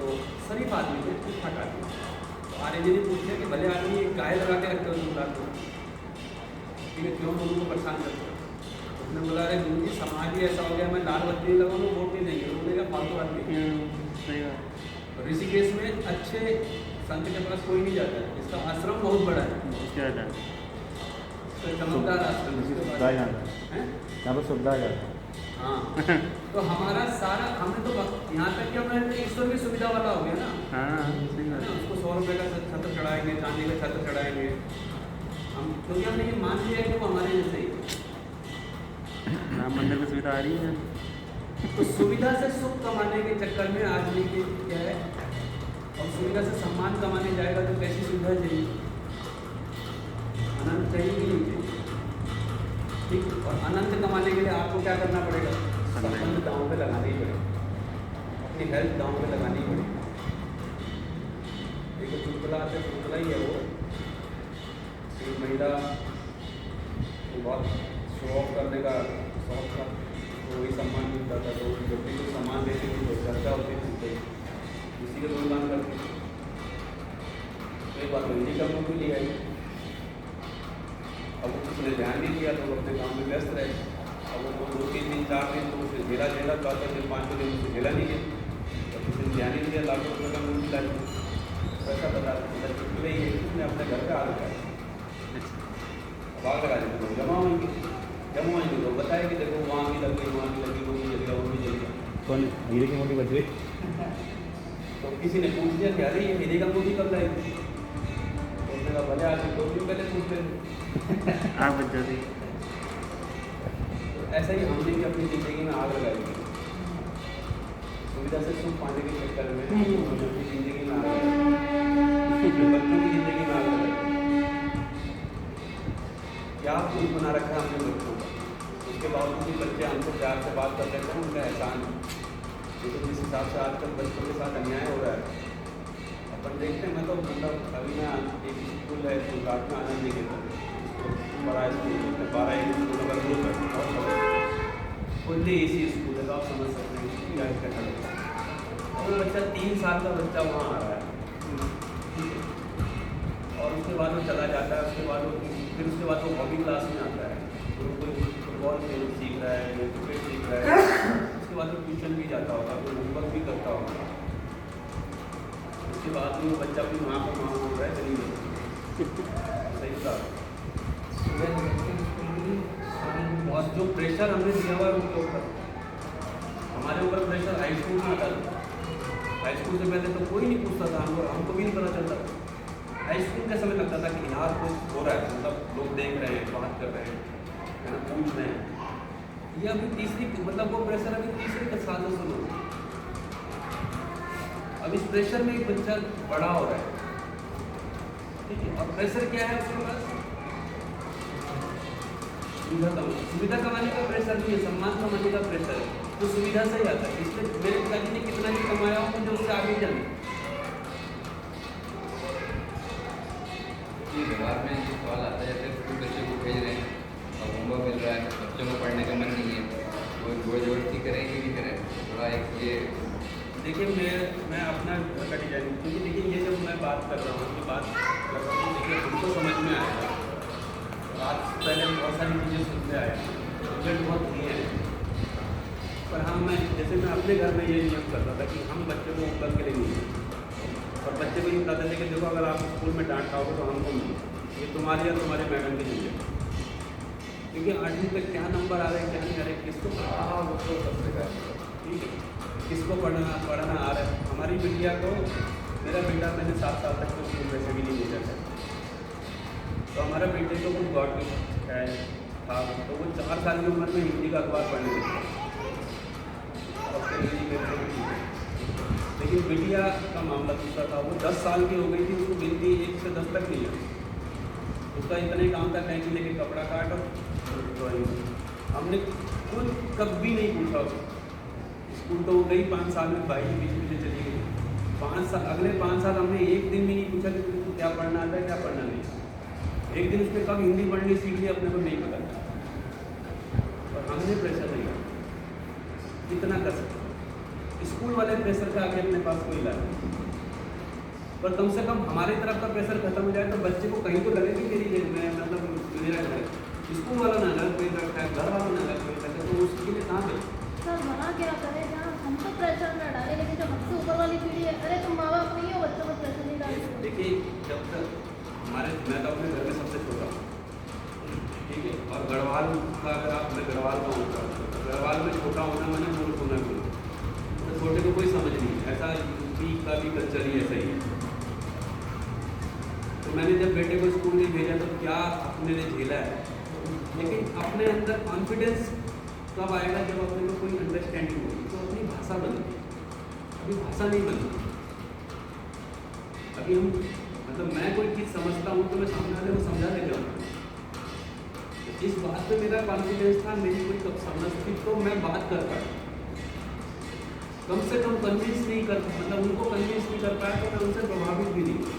तो शरीफ आदमी थे, ठीक ठाक आदमी। तो आर्य जी ने पूछा कि भले आदमी एक गाय लगा के रखते हो तुम रात को, ठीक है, क्यों लोगों को परेशान करते हो? उसने बोला अरे गुरु जी समाज ही ऐसा हो गया, मैं लाल बत्ती लगाऊँ वोट नहीं देंगे, वो बोलेगा फालतू आदमी। सही बात। ऋषिकेश में अच्छे संत के पास कोई नहीं जाता है, इसका आश्रम बहुत बड़ा है, क्या है तो चमकदार आश्रम इसके सुविधा बाद है। यहाँ पर सुविधा है। हाँ तो हमारा सारा हमने तो यहाँ तक कि हमने ईश्वर की सुविधा वाला हो गया ना। हाँ सही है बात। ना, उसको 100 रुपये का छत्र चढ़ाएंगे, चांदी का छत्र चढ़ाएंगे हम, क्योंकि हमने ये मान लिया है कि वो हमारे जैसे ही है। राम मंदिर में सुविधा आ रही है। तो सुविधा से सुख कमाने के चक्कर में आदमी के क्या है, और सुविधा से सम्मान कमाने जाएगा तो कैसी सुविधा चाहिए? अनंत चाहिए कि नहीं चाहिए? ठीक, और अनंत कमाने के लिए आपको क्या करना पड़ेगा? संबंध दांव पे लगाना ही पड़ेगा, अपनी हेल्थ दांव पे लगानी ही पड़ेगी। एक चुटकुला आते चुटकुला ही है वो, एक महिला को बहुत शो ऑफ करने का शौक था, तो वही सम्मान मिलता था, तो जब भी कोई सम्मान देती थी तो चर्चा होती थी, तो इसी के गुणगान करती थी। एक बार हिंदी का मुँह भी लिया है, अब उसने ध्यान नहीं दिया तो वो अपने काम में व्यस्त रहे। अब वो 2-3 दिन 4 दिन तो उसे झेला 4 दिन 5 दिन उसे झेला नहीं गया, तो उसने ध्यान नहीं दिया, लाखों रुपये का मुँह मिला। ऐसा बता चुटकुले ही है, उसने अपने घर का आग लगाया, अब आग लगा देते लोग जमा होंगे लोग बताए कि देखो वहाँ भी लग गई, वहाँ भी लगी, वो भी जल गया, वो भी जल गया। कौन हीरे की मोटी बच गई? तो किसी ने पूछ दिया कि अरे ये हीरे का मोती कब लाएगी? तो उसने कहा भले आज 2 दिन पहले पूछ लें। आग बच जाती। तो ऐसा ही हमने भी अपनी ज़िंदगी में आग लगाई है, सुविधा से सुख पाने के चक्कर में हमने अपनी ज़िंदगी में आग लगाई, बच्चों की ज़िंदगी में आग लगाई। क्या कुछ बना रखा है हमने बच्चों का, उसके बावजूद भी बच्चे हमसे प्यार से बात कर लेते हैं, उनका एहसान है। लेकिन जिस हिसाब से आजकल बच्चों के साथ अन्याय हो रहा है, अपन देखते हैं। मैं तो मतलब अभी ना एक स्कूल है तो घाट में आनंद निकेतन, बड़ा स्कूल है, 12 स्कूलों का ग्रुप है, बहुत फुल्ली एसी स्कूल है, तो आप समझ सकते हैं इसकी गाड़ी का खड़ा है। और वो बच्चा 3 साल का बच्चा वहाँ आ रहा है, ठीक है, और उसके बाद वो चला जाता है, उसके बाद वो फिर उसके बाद वो हॉबी क्लास में आता है, तो कोई फुटबॉल खेल सीख रहा है या क्रिकेट सीख रहा है, उसके बाद वो ट्यूशन भी जाता होगा, कोई होमवर्क भी करता होगा, उसके बाद भी वो बच्चा अपनी माँ को माँ बोल रहा है चली गई। सही था। और जो प्रेशर हमने दिया हुआ है उनके ऊपर, हमारे ऊपर प्रेशर हाई स्कूल में आता था। हाई स्कूल से पहले तो कोई नहीं पूछता था, हमको भी नहीं पता चलता था। हाई स्कूल के समय लगता था कि यार कुछ हो रहा है, मतलब लोग देख रहे हैं, बात कर रहे हैं, है ना, पूछ रहे हैं। ये अभी तीसरी, मतलब वो प्रेशर अभी तीसरे के साल से शुरू हो। अब इस प्रेशर में एक बच्चा बड़ा हो रहा है, ठीक है, और प्रेशर क्या है उसके पास? सुविधा कमाने का प्रेशर नहीं है, सम्मान कमाने का प्रेशर है, तो सुविधा से ही आता है। इसलिए मेरे पिताजी ने कितना ही कमाया हो, मुझे उससे आगे जाना। व्यवहार में जो सवाल आता है, जैसे स्कूल बच्चे को भेज रहे हैं और होमवर्क मिल रहा है, बच्चों को पढ़ने का मन नहीं है, वो ज़बरदस्ती करें कि नहीं करें? थोड़ा एक ये देखिए मैं अपना घर का डिजाइन, क्योंकि देखिए ये जब मैं बात कर रहा हूँ, ये बात कर रहा हूँ, देखिए हमको समझ में आएगा। आज पहले बहुत सारी चीज़ें सुनते आए, रिजल्ट बहुत दिए हैं, पर मैं जैसे मैं अपने घर में ये नियम कर रहा था कि हम बच्चे को होमवर्क के लिए नहीं, और बच्चे को ये बताते थे कि देखो अगर आप स्कूल में डांट खाओगे तो हमको मिले, ये तुम्हारी या तुम्हारे मैडम की जिम्मेदारी, क्योंकि 8वीं तक क्या नंबर आ रहे हैं क्या नहीं आ रहे, किसको वो तो सबसे ठीक है, किसको पढ़ना आ रहा है। हमारी बिटिया को, मेरा बेटा मैंने 7 साल तक तो स्कूल वैसे भी नहीं भेजा था, तो हमारा बेटे को कुछ गॉड है था, तो वो 4 साल की उम्र में हिंदी का अखबार पढ़ने लगता, लेकिन बिटिया का मामला दूसरा था। वो 10 साल की हो गई थी, उसको गिनती 1 से 10 तक नहीं है, उसका इतने काम था कैंची लेके कपड़ा काट और ड्राइंग। हमने खुद कभी नहीं पूछा, स्कूल तो हो गई 5 साल में, 22 बीच में चली गई 5 साल, अगले 5 साल हमने एक दिन भी नहीं पूछा कि तुमको क्या पढ़ना आता है क्या पढ़ना नहीं। एक दिन उसने कब हिंदी पढ़नी सीख ली अपने को नहीं पता, और हमने प्रेशर नहीं किया, कितना कर सकते। स्कूल वाले प्रेशर का आगे अपने पास कोई इलाज नहीं। पर कम से कम हमारी तरफ का प्रेशर खत्म हो जाए तो बच्चे को कहीं तो लगे कि मेरी मैं मतलब मेरा घर है। स्कूल वाला ना अलग पेज रखा है, घर वालों ने अलग पेज रखा है, तो उसके लिए कहाँ पे सर मना क्या करें ना, हम तो प्रेशर ना डालें, लेकिन जो हमसे ऊपर वाली पीढ़ी है, अरे तुम माँ बाप नहीं हो, बच्चों को प्रेशर नहीं डाल सकते। देखिए जब तक मैं तो अपने घर में सबसे छोटा हूँ, ठीक है, और गढ़वाल का अगर आप मैं गढ़वाल का हूँ तो गढ़वाल में छोटा होना मैंने मूर्ख होना भी, तो छोटे को कोई समझ नहीं, ऐसा यूपी का भी कल्चर ही ऐसा ही है। तो मैंने जब बेटे को स्कूल नहीं भेजा तो क्या अपने ने झेला है, लेकिन अपने अंदर कॉन्फिडेंस कब आएगा जब अपने को कोई अंडरस्टैंडिंग होगी, तो अपनी भाषा बनेगी। अभी भाषा नहीं बनी, अभी हम मतलब मैं कोई चीज़ समझता हूँ तो मैं सामने वाले को समझा देता हूँ। इस बात पे मेरा कॉन्फिडेंस था, मेरी कोई कब समझ थी तो मैं बात कर पाया, कम से कम कन्विंस नहीं कर मतलब उनको कन्विंस नहीं कर पाया तो मैं उनसे प्रभावित भी नहीं हुआ।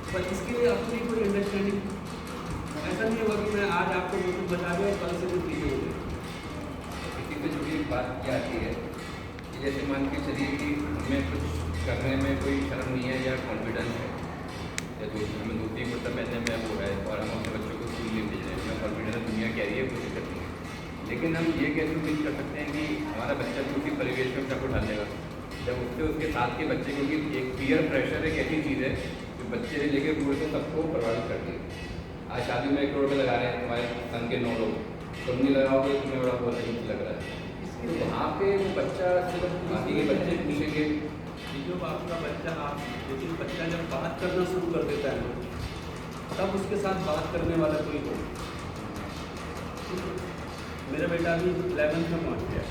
पर इसके लिए अपनी कोई अंडरस्टैंडिंग ऐसा नहीं होगा कि मैं आज आपको कुछ बता दिया और कल से कुछ चीज़ें हो गई। इसी पे जो भी एक बात क्या आती है कि जैसे मान के चलिए कि हमें कुछ करने में कोई शर्म नहीं है या कॉन्फिडेंस है, या हमें धोती कुर्ता पहनने में वो है और हम अपने बच्चों को स्कूल नहीं भेज रहे हैं, कॉन्फिडेंस दुनिया कह रही है कुछ करती है, लेकिन हम ये कैसे उम्मीद कर सकते हैं कि हमारा बच्चा भी उसी परिवेश में सबको ढाल लेगा जब उसके साथ के बच्चे, क्योंकि एक पीयर प्रेशर एक ऐसी चीज़ है जो बच्चे से लेकर बूढ़े से सबको प्रभावित करती है। आज शादी में 1 करोड़ रुपये लगा रहे हैं तुम्हारे सन के 9 लोग, तुम नहीं लगाओगे तुम्हें बड़ा बहुत अजीब लग रहा है, तो वहाँ पे वो बच्चा सिर्फ बाकी के बच्चे पूछेंगे जो आपका बच्चा आप लेकिन बच्चा जब बात करना शुरू कर देता है तब उसके साथ बात करने वाला कोई हो। मेरा बेटा अभी 11th में पहुँच गया,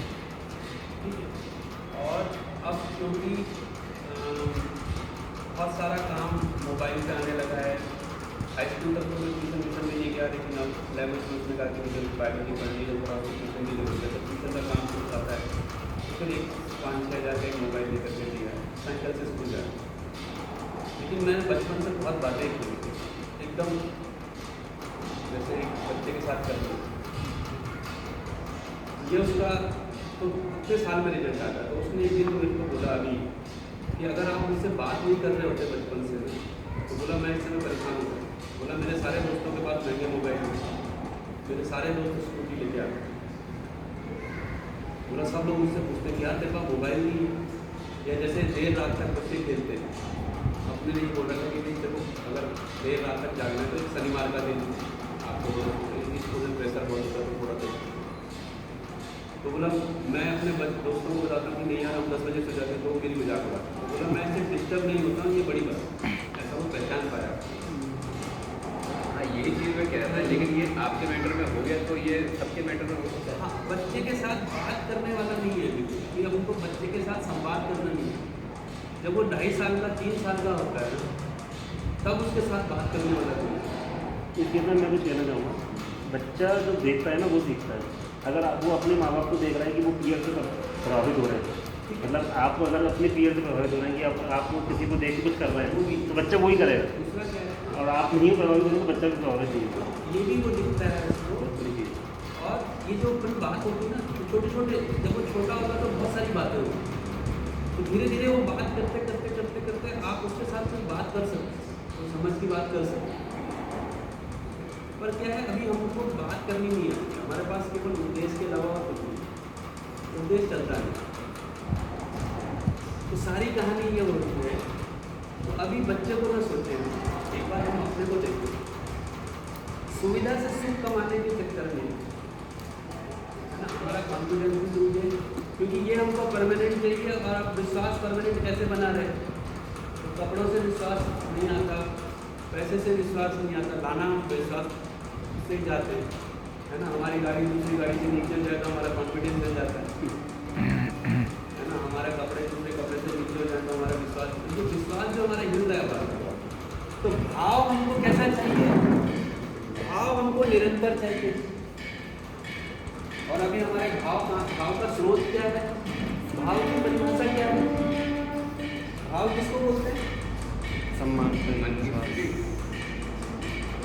ठीक है, और अब क्योंकि बहुत सारा काम मोबाइल पे आने लगा है। हाई स्कूल तक तो मैं ट्यूशन में नहीं गया, लेकिन अब 11th में उसने कहा कि मुझे प्राइवेट पढ़नी है, थोड़ा ट्यूशन की जरूरत है, तो ट्यूशन का काम शुरू करता है, फिर 5-6 हज़ार का एक मोबाइल लेकर के दिया है, साइकिल से स्कूल जाए। लेकिन मैंने बचपन से बहुत बातें की थी, एकदम जैसे एक बच्चे के साथ कर दी। ये उसका तो पिछले साल में रिजल्ट आता है, तो उसने एक दिन तो मेरे को बोला अभी कि अगर आप मुझसे बात नहीं कर रहे होते बचपन से, तो बोला मैं इससे परेशान हूँ। बोला मेरे सारे दोस्तों के पास महंगे मोबाइल हैं, मेरे सारे दोस्त स्कूटी लेके आते हैं। बोला सब लोग मुझसे पूछते हैं कि यार तेरे पास मोबाइल नहीं है, या जैसे देर रात तक बच्चे खेलते हैं। अपने नहीं बोल रहा था कि नहीं देखो अगर देर रात तक जागना है तो शनिवार का दिन आपको स्टूडेंट प्रेशर बहुत होता है थोड़ा सा। तो बोला मैं अपने दोस्तों को बताता हूँ कि नहीं यार हम 10 बजे सो जाते तो मेरी मजाक उड़ा। तो बोला मैं इससे डिस्टर्ब नहीं होता हूँ, ये बड़ी बात, ऐसा वो पहचान पाया। हाँ यही चीज़ मैं कह रहा था, लेकिन ये आपके मैटर में हो गया तो ये सबके मैटर में हो सकता है। हाँ, बच्चे के साथ बात करने वाला नहीं है कि अब उनको बच्चे के साथ संवाद करना नहीं है। जब वो 2.5 साल का 3 साल का होता है तब उसके साथ बात करने वाला नहीं है। इसके अंदर मैं कुछ कहना चाहूँगा, बच्चा जो देखता है ना वो सीखता है। अगर वो अपने माँ बाप को देख रहा है कि वो पीयर से प्रभावित हो रहे हैं, मतलब आप अगर अपने पीयर से प्रभावित हो रहे हैं कि आप किसी को देख के कुछ कर रहे हैं तो बच्चा वही करेगा, दूसरा क्या है, और आप नहीं प्रभावित हो रहे तो बच्चा भी प्रभावित नहीं होगा। ये भी वो दिखता है उसको। बहुत बड़ी चीज़। और ये जो अपन बात होती है ना, तो छोटे छोटे जब वो छोटा होगा तो बहुत सारी बातें होती, तो धीरे धीरे वो बात करते करते करते करते आप उसके साथ कुछ बात कर सकते, तो समझ की बात कर सकते। पर क्या है अभी हमको बात करनी नहीं है, हमारे पास केवल उद्देश्य के अलावा कुछ नहीं, उद्देश्य चलता है। तो सारी कहानी ये होती है। तो अभी बच्चे को ना सोचें, एक बार हम अपने को देखें, सुविधा से सुख कमाने के चक्कर में है ना, हमारा कॉन्फिडेंस भी टूट गया, क्योंकि ये हमको परमानेंट चाहिए। और आप विश्वास परमानेंट कैसे बना रहे, तो कपड़ों से विश्वास नहीं आता, पैसे से विश्वास नहीं आता, लाना विश्वास से ही जाते हैं, है ना। हमारी गाड़ी दूसरी गाड़ी से नीचे हो जाए तो हमारा कॉन्फिडेंस मिल जाता है ना। हमारे कपड़े दूसरे कपड़े से नीचे हो जाए तो हमारा विश्वास, तो विश्वास जो हमारा हिल रहा है, तो भाव हमको कैसा चाहिए, भाव हमको निरंतर चाहिए। और अभी हमारे भाव का स्रोत क्या है, भाव की परिभाषा क्या है, भाव किसको बोलते हैं, सम्मान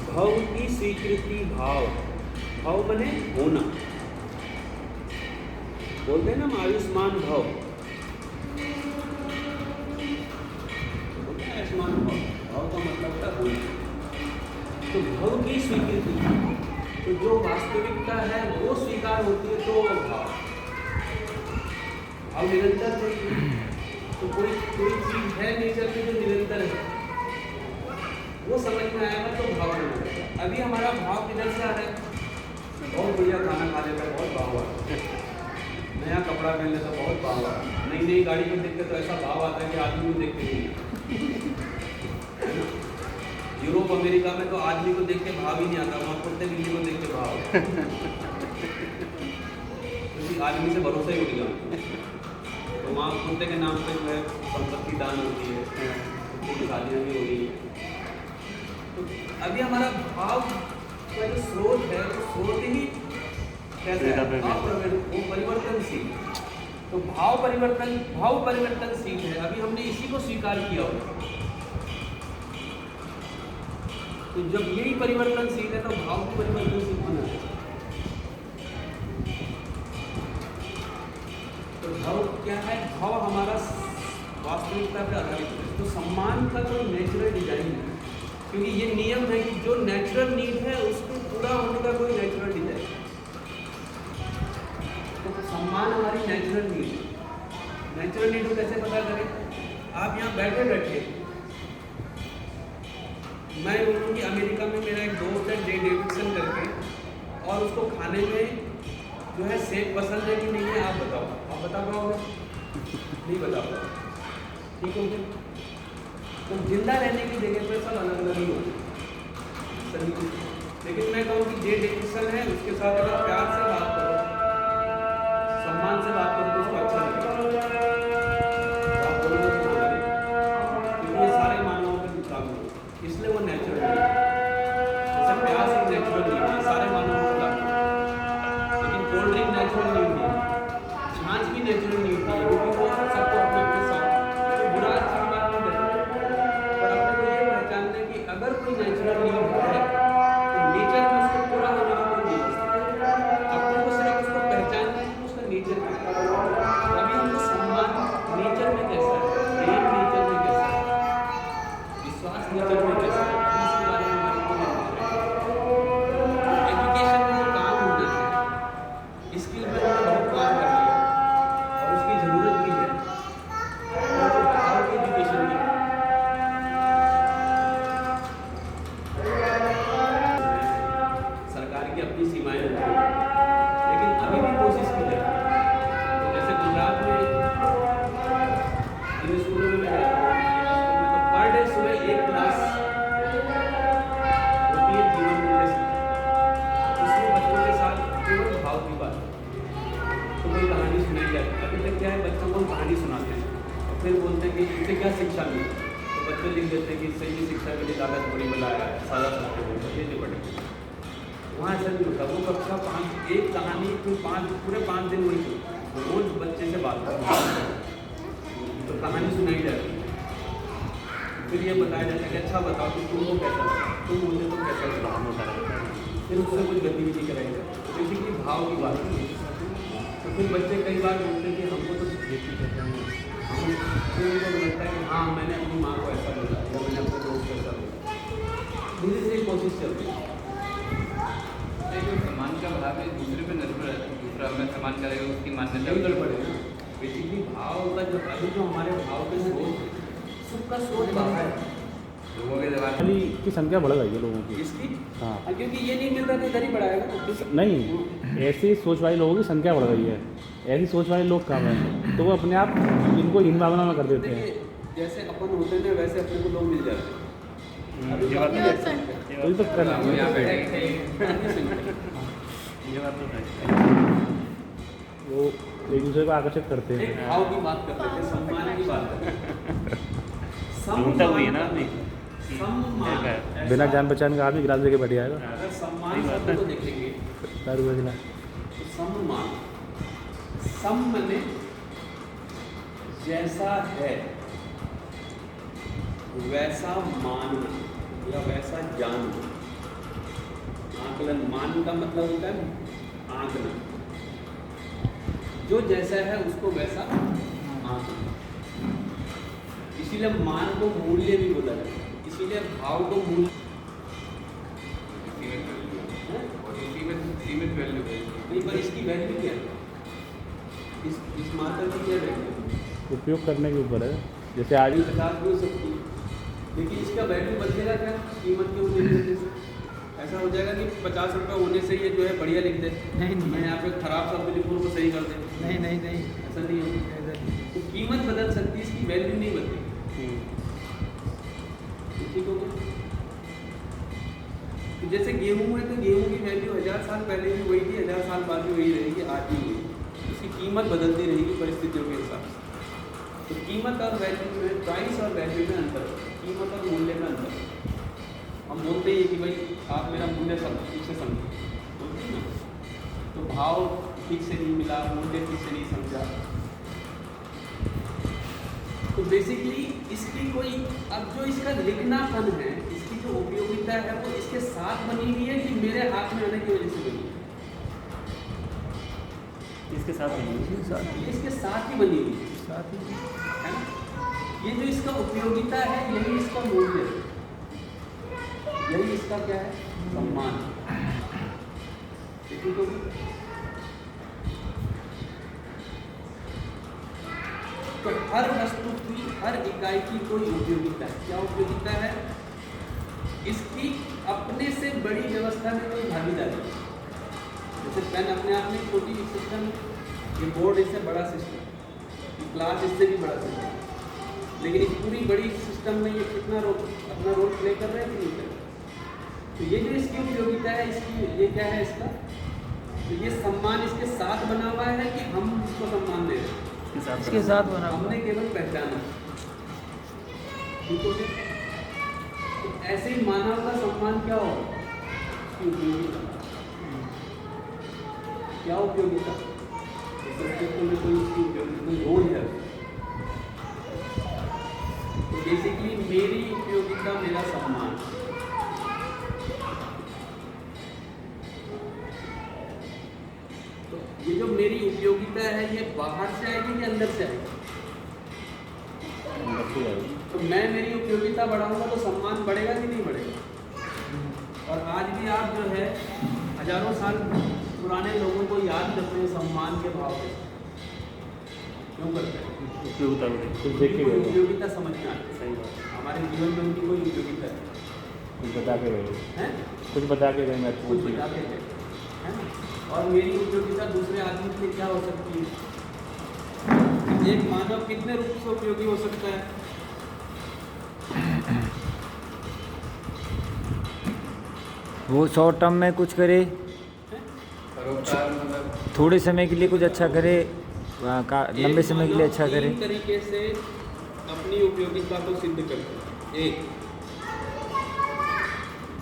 भाव की स्वीकृति। भाव बने होना, बोलते हैं ना आयुष्मान भाव, सन्मान भाव का मतलब होता है बोल। तो भाव की स्वीकृति, तो जो वास्तविकता है वो स्वीकार होती है तो वो भाव। भाव निरंतर है, तो कोई चीज है नेचर में जो निरंतर है, वो समझ में आएगा तो भाव बना रहेगा। अभी हमारा भाव किधर से आ रहा है? बहुत बढ़िया खाना खा लेता है, बहुत भाव आ रहा है। नया कपड़ा पहन लेता, बहुत भाव आ रहा है। नई नई गाड़ी को देख के तो ऐसा भाव आता है कि आदमी को देख के नहीं। यूरोप अमेरिका में तो आदमी को देख के भाव ही नहीं आता, वहाँ कुत्ते बिल्ली को देख के भाव। क्योंकि आदमी से भरोसा ही उठ गया। तो वहाँ कुत्ते के नाम पे जो है संपत्ति दान होती है, कुत्ते की शादियाँ भी हो रही है। तो अभी हमारा भाव का जो स्रोत है वो स्रोत ही कैसे है? वो परिवर्तनशील। तो भाव परिवर्तनशील है। अभी हमने इसी को स्वीकार किया होगा। तो जब यही परिवर्तनशील है तो भाव भी परिवर्तनशील होना है। तो भाव क्या है? भाव हमारा वास्तविकता पर आधारित है। तो सम्मान का कोई नेचुरल डिजाइन है, क्योंकि ये नियम है कि जो नेचुरल नीड है उसको पूरा होने का कोई नेचुरल डिजाइन है। तो सम्मान हमारी नेचुरल नीड है। नेचुरल नीड को कैसे पता करें? आप यहाँ बैठे बैठे मैं बोलूँ कि अमेरिका में मेरा एक दोस्त है जे डेविडसन करके, और उसको खाने में जो है सेब पसंद है कि नहीं है, आप बताओ। आप बता पाओगे? नहीं बता पाओगे, ठीक हो गया? तो जिंदा रहने की जगह पर सब अलग अलग ही होते हैं सभी कुछ। लेकिन मैं कहूँ कि जे डेविडसन है, उसके साथ अगर प्यार से बात करो, सम्मान से बात करो तो उसको अच्छा लगेगा। आप बोलोगे तो हाँ लगे, क्योंकि ये सारे मानवों के लागू है, इसलिए वो नेचुरल है। जैसे प्यार से नेचुरल नहीं है, सारे मानवों को लागू है। लेकिन कोल्ड ड्रिंक नेचुरल नहीं है, छाछ भी नेचुरल नहीं है, क्योंकि वो सबको अपने अपने साथ तो बुरा अच्छी बात नहीं करते। पर अपने को ये पहचानना है कि अगर कोई नेचुरल नीड है तो नेचर में उसको पूरा होने का कोई नहीं है। अपने को सिर्फ उसको पहचानना है कि उसका नेचर क्या है। अभी हमको सम्मान नेचर में कैसा है, प्रेम नेचर में कैसा है, विश्वास नेचर में कैसा है, इसके बारे में हमारे को एजुकेशन में जो काम होना है, स्किल पे हमने बहुत काम कर लिया और उसकी ज़रूरत भी है। और जो भाव की एजुकेशन की सरकार की अपनी सीमाएं होती हैं, लेकिन अभी भी कोशिश की जाए। तो जैसे गुजरात में इन स्कूलों में मैं रहता हूँ, तो पर डे सुबह एक क्लास होती है जीवन मूल्य से। उसमें बच्चों के साथ केवल भाव की बात, तो कोई कहानी सुनाई जाती है। अभी तक क्या है, बच्चों को कहानी सुनाते हैं और फिर बोलते हैं कि इससे क्या शिक्षा मिली। तो बच्चे लिख देते हैं कि इससे ये शिक्षा मिली, दादा थोड़ी बनाया सादा सकते हो, बच्चे नहीं पढ़े। वहाँ ऐसा नहीं होता। वो कक्षा 5 एक कहानी फिर पूरे 5 दिन वही तो रोज बच्चे से बात करते, तो कहानी सुनाई जाती है। फिर ये बताया जाता है कि अच्छा बताओ कि तुमको कैसा लगा, तुम मुझे तो कैसा लगा। फिर उससे कुछ गतिविधि कराई जाती है। तो बेसिकली भाव की बात है। तो फिर बच्चे कई बार बोलते हैं कि हमको तो देखी कहते हैं, फिर उनको लगता है कि हाँ मैंने अपनी माँ को ऐसा बोला या मैंने अपने दोस्त को ऐसा बोला। धीरे धीरे कोशिश चल रही है। जो सम्मान का भाव है दूसरे पे निर्भर है, दूसरा हमें सम्मान करेगा उसकी मान्यता नहीं गड़बड़ है। बेसिकली भाव का जो अभी जो हमारे भाव के स्रोत, सुख का स्रोत बाहर है। लोगों के दबाव खाली की संख्या बढ़ गई है लोगों की। इसकी हाँ क्योंकि ये नहीं मिलता तो इधर ही बढ़ाएगा। नहीं, ऐसी सोच वाले लोगों की संख्या बढ़ गई है। ऐसी सोच वाले लोग कम हैं, तो वो अपने आप इनको हीन भावना में कर देते हैं। देखिए, जैसे अपन होते हैं ना वैसे अपने को लोग मिल जाते हैं। ये बात ये तो बात सही है। वही तो करना हम यहाँ बैठे है। थे ये बात तो है। वो एक दूसरे को आकर्षित करते एक हैं। भाव की बात करते थे, सम्मान की बात करते थे। ढूंढता हुई है ना आपने सम्मान है। बिना जान पहचान का आदमी गिलास लेके बैठ जाएगा। अगर सम्मान शब्द को देखेंगे दारू का गिलास। तो सम्मान, सम माने जैसा है वैसा मानना या वैसा जानना। आकलन, मान का मतलब होता है आंकना। जो जैसा है उसको वैसा आंकना। इसीलिए मान को मूल्य भी बोला जाता है, इसीलिए भाव को मूल्य सीमित वैल्यू है। नहीं, पर इसकी वैल्यू क्या है? इस मात्रा की क्या वैल्यू है? उपयोग करने के ऊपर है। जैसे आज 50 भी हो सकती है, लेकिन इसका वैल्यू बदलेगा क्या कीमत के होने की वजह से? ऐसा हो जाएगा कि 50 रुपये होने से ये जो है बढ़िया लिख दे, नहीं, नहीं। मैं यहाँ पे खराब शब्द लिखूँ उसको सही कर दे, नहीं नहीं नहीं, ऐसा नहीं होगा। ऐसा नहीं। तो कीमत बदल सकती है, इसकी वैल्यू नहीं बदलेगी। ठीक हो गया? तो जैसे गेहूं है तो गेहूं की वैल्यू 1000 साल पहले भी वही थी, 1000 साल बाद भी वही रहेगी, आज भी वही। उसकी कीमत बदलती रहेगी परिस्थितियों के हिसाब से। तो कीमत और वैल्यू में, प्राइस और वैल्यू में अंतर है, कीमत और मूल्य में अंतर है। हम बोलते हैं कि भाई आप मेरा मूल्य ठीक से समझो, बोलते हैं ना। तो भाव ठीक से नहीं मिला, मूल्य ठीक से नहीं समझा, तो बेसिकली इसकी कोई, अब जो इसका लिखनापन है, इसकी जो उपयोगिता है वो इसके साथ बनी हुई है कि मेरे हाथ में आने की वजह से बनी है? इसके साथ नहीं ये इसके साथ ही बनी हुई है, है ना? ये जो इसका उपयोगिता है यही इसका मूल्य है, यही इसका क्या है? सम्मान। ठीक है? तो हर वस्तु की, हर इकाई की कोई उपयोगिता है। क्या उपयोगिता है? इसकी अपने से बड़ी व्यवस्था में कोई भागीदारी। जैसे पेन अपने आप में छोटी सिस्टम, ये बोर्ड इससे बड़ा सिस्टम, क्लास इससे भी बड़ा सिस्टम, लेकिन इस पूरी बड़ी सिस्टम में ये कितना अपना रोल प्ले कर रहे हैं कि नहीं कर रहे? तो ये जो इसकी उपयोगिता है, इसकी ये क्या है इसका? तो ये सम्मान इसके साथ बना हुआ है कि हम इसको सम्मान दे रहे हैं? इसके साथ बना हुआ। हमने केवल पहचाना। ठीक हो गया? तो ऐसे ही मानव का सम्मान क्या होगा? उसकी उपयोगिता। क्या उपयोगिता? इस अस्तित्व में कोई उसकी उपयोगिता, कोई रोल है। तो बेसिकली मेरी उपयोगिता मेरा सम्मान। तो ये जो मेरी उपयोगिता है ये बाहर से आएगी कि अंदर से आएगी? तो मैं मेरी उपयोगिता बढ़ाऊंगा तो सम्मान बढ़ेगा कि नहीं बढ़ेगा? और आज भी आप जो है हजारों साल पुराने लोगों को याद करते हैं सम्मान के भाव से। क्यों करते हैं? उपयोगिता कुछ देख के उनकी गए, उपयोगिता समझना है। सही बात। हमारे जीवन में उनकी कोई उपयोगिता कुछ बता के गए, है? कुछ बता के गए कुछ महत्वपूर्ण चीज़। बताते हैं, है ना? और मेरी उपयोगिता दूसरे आदमी के लिए क्या हो सकती है? एक मानव कितने रूप से उपयोगी हो सकता है? वो शॉर्ट टर्म में कुछ करे, परोपकार मतलब थोड़े समय के लिए कुछ अच्छा करे, लंबे समय के लिए अच्छा करे। तीन तरीके से अपनी उपयोगिता को सिद्ध करते हैं। एक,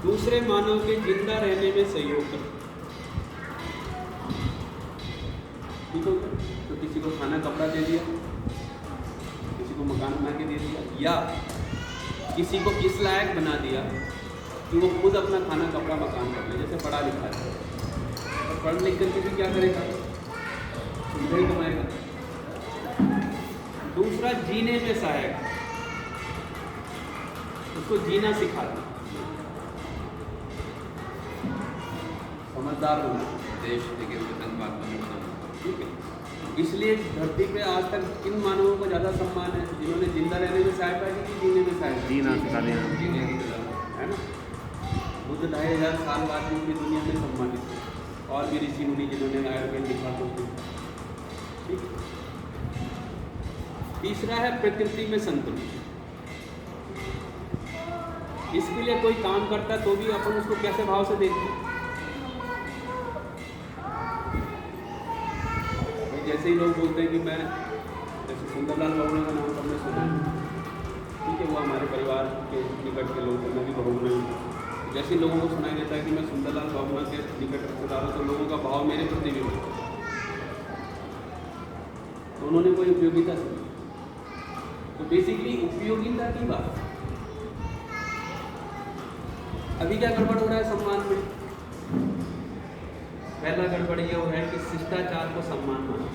दूसरे मानव के जिंदा रहने में सहयोग करते। ठीक हो गया? तो किसी को खाना कपड़ा दे दिया, किसी को मकान बना के दे दिया, या किसी को इस लायक बना दिया कि वो खुद अपना खाना कपड़ा मकान कर ले। जैसे पढ़ा लिखा है, और पढ़ लिख करके भी क्या करेगा? सुविधा ही कमाएगा। दूसरा, जीने में सहायक, उसको जीना सिखाता, समझदार होना। देश लेकिन वतन महात्मा में बनाना। ठीक है? इसलिए धरती पे आज तक किन मानवों को ज़्यादा सम्मान है? जिन्होंने जिंदा रहने में सहायता की, जीने में सहायता की? जीना सिखा देना। जीने की कला। है ना? बुद्ध 2500 साल बाद भी पूरी दुनिया में सम्मानित है, और भी ऋषि मुनि जिन्होंने आयुर्वेद लिखा तो ठीक। तीसरा है प्रकृति में संतुलन। इसके लिए कोई काम करता है तो भी अपन उसको कैसे भाव से देखते हैं? जैसे ही लोग बोलते हैं कि मैं, जैसे सुंदरलाल बहुगुणा का नाम सबने सुना है, ठीक है, वो हमारे परिवार के निकट के लोग हैं, मैं भी बहुगुणा हूँ। जैसे ही लोगों को सुनाई देता है कि मैं सुंदरलाल बहुगुणा के निकट रिश्तेदार हूँ, तो लोगों का भाव मेरे प्रति भी होता है। तो उन्होंने कोई उपयोगिता सुनी। तो बेसिकली उपयोगिता की बात। अभी क्या गड़बड़ हो रहा है सम्मान में? पहला गड़बड़ ये है कि शिष्टाचार को सम्मान माना।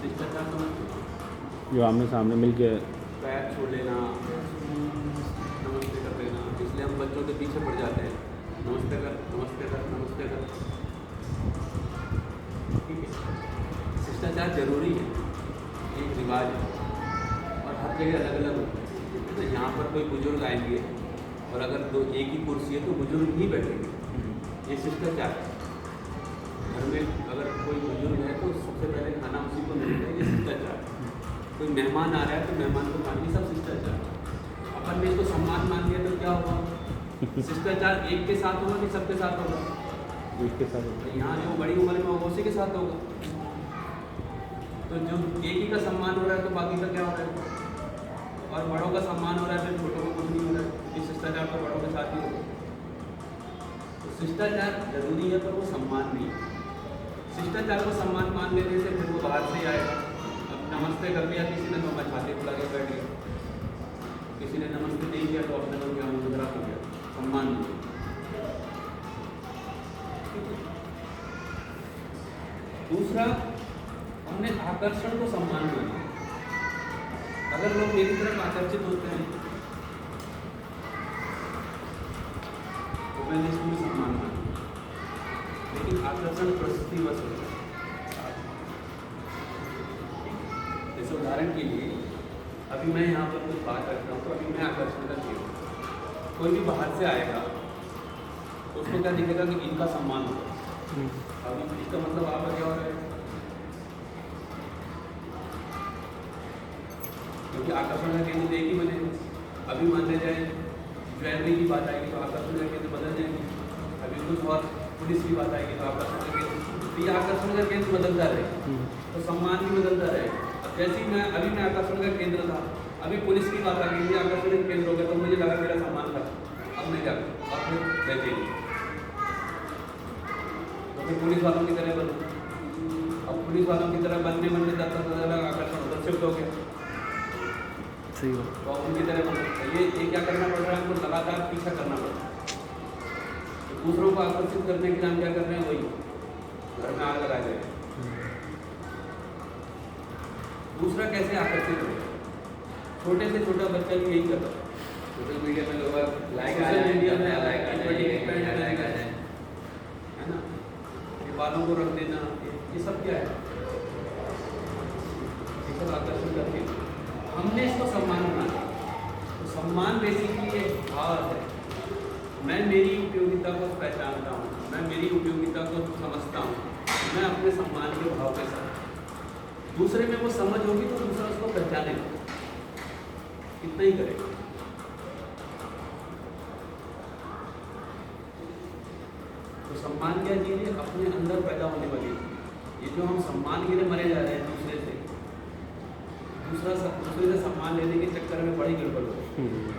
शिष्टाचार को जो आमने सामने मिल के पैर छू लेना, नमस्ते कर लेना, इसलिए हम बच्चों के पीछे पड़ जाते हैं। नमस्ते कर, नमस्ते कर, नमस्ते कर। ठीक है, शिष्टाचार जरूरी है, एक रिवाज है और हर जगह अलग अलग होता है। तो यहाँ पर कोई बुजुर्ग आएंगे और अगर दो एक ही कुर्सी है तो बुजुर्ग ही बैठेंगे, ये शिष्टाचार है। घर में अगर कोई बुजुर्ग है तो सबसे पहले खाना उसी को मिलता है, ये शिष्टाचार है। कोई मेहमान आ रहा है तो मेहमान को खाना, ये सब शिष्टाचार है। अपन ने इसको सम्मान मान लिया तो क्या होगा? शिष्टाचार एक के साथ होगा कि सबके साथ होगा? एक के साथ तो यहाँ जो बड़ी उम्र में होगा उसी के साथ होगा। तो जो एक ही का सम्मान हो रहा है तो बाकी का क्या हो रहा है? और बड़ों का सम्मान हो रहा है तो छोटों को कुछ नहीं हो रहा है, क्योंकि शिष्टाचार तो बड़ों के साथ ही होगा। तो शिष्टाचार जरूरी है पर वो सम्मान नहीं है। शिष्टाचार को सम्मान मान लेने से फिर वो बाहर से ही आएगा। अब नमस्ते कर दिया किसी ने तो मैं छाती फुला के बैठ गया, किसी ने नमस्ते नहीं किया तो अपने लोग यहाँ मुद्रा हो गया, सम्मान नहीं। दूसरा, हमने आकर्षण को सम्मान माना। अगर लोग मेरी तरफ आकर्षित होते हैं तो मैंने इसको भी सम्मान माना, लेकिन आकर्षण परिस्थिति बस होता है। जैसे उदाहरण के लिए अभी मैं यहाँ पर कुछ बात करता हूँ तो अभी मैं आकर्षण का केंद्र, कोई भी बाहर से आएगा तो उसको क्या दिखेगा कि इनका सम्मान होगा। अभी इसका मतलब आपका क्या हो रहा है? क्योंकि आकर्षण का केंद्र एक ही बने। अभी मान ले जाए ज्वेलरी की बात आएगी तो आकर्षण का केंद्र बदल जाएंगे। अभी कुछ और पुलिस की बात आएगी तो आकर्षण का केंद्र, तो ये आकर्षण का केंद्र बदलता रहेगा तो सम्मान भी बदलता रहेगा। अब जैसे ही अभी मैं आकर्षण का केंद्र था, अभी पुलिस की बात आ गई, ये आकर्षण का केंद्र हो गया तो मुझे लगा मेरा सम्मान था, अब मैं क्या करूँ? अब फिर वैसे ही तो फिर पुलिस वालों की तरह बनूँ। अब पुलिस वालों की तरह बनने जाता अलग आकर्षण उधर शिफ्ट हो गया, सही हो। तो उनकी तरह बनो। ये क्या करना पड़ रहा है हमको? लगातार पीछा करना पड़ रहा है। तो दूसरों को आकर्षित करने के लिए हम क्या कर रहे हैं? वही घर में आग लगा दे रहे हैं। दूसरा, कैसे आकर्षित हो? छोटे से छोटा बच्चा भी यही करता है। सोशल मीडिया में लोग लाइक सोशल मीडिया में लाइक है ना, ये बालों को रख देना, ये सब क्या है? ये सब आकर्षण करके हमने इसको सम्मान बनाया। तो सम्मान बेसिकली एक भाव है। मैं मेरी उपयोगिता को पहचानता हूँ, मैं मेरी उपयोगिता को समझता हूँ, मैं अपने सम्मान के भाव के साथ। दूसरे में वो समझ होगी तो दूसरा उसको पहचानेगा, इतना ही करेगा। तो सम्मान क्या चीज़ है? अपने अंदर पैदा होने वाली। ये जो हम सम्मान के लिए मरे जा रहे हैं दूसरे से सम्मान लेने के चक्कर में बड़ी गड़बड़ हो रही है।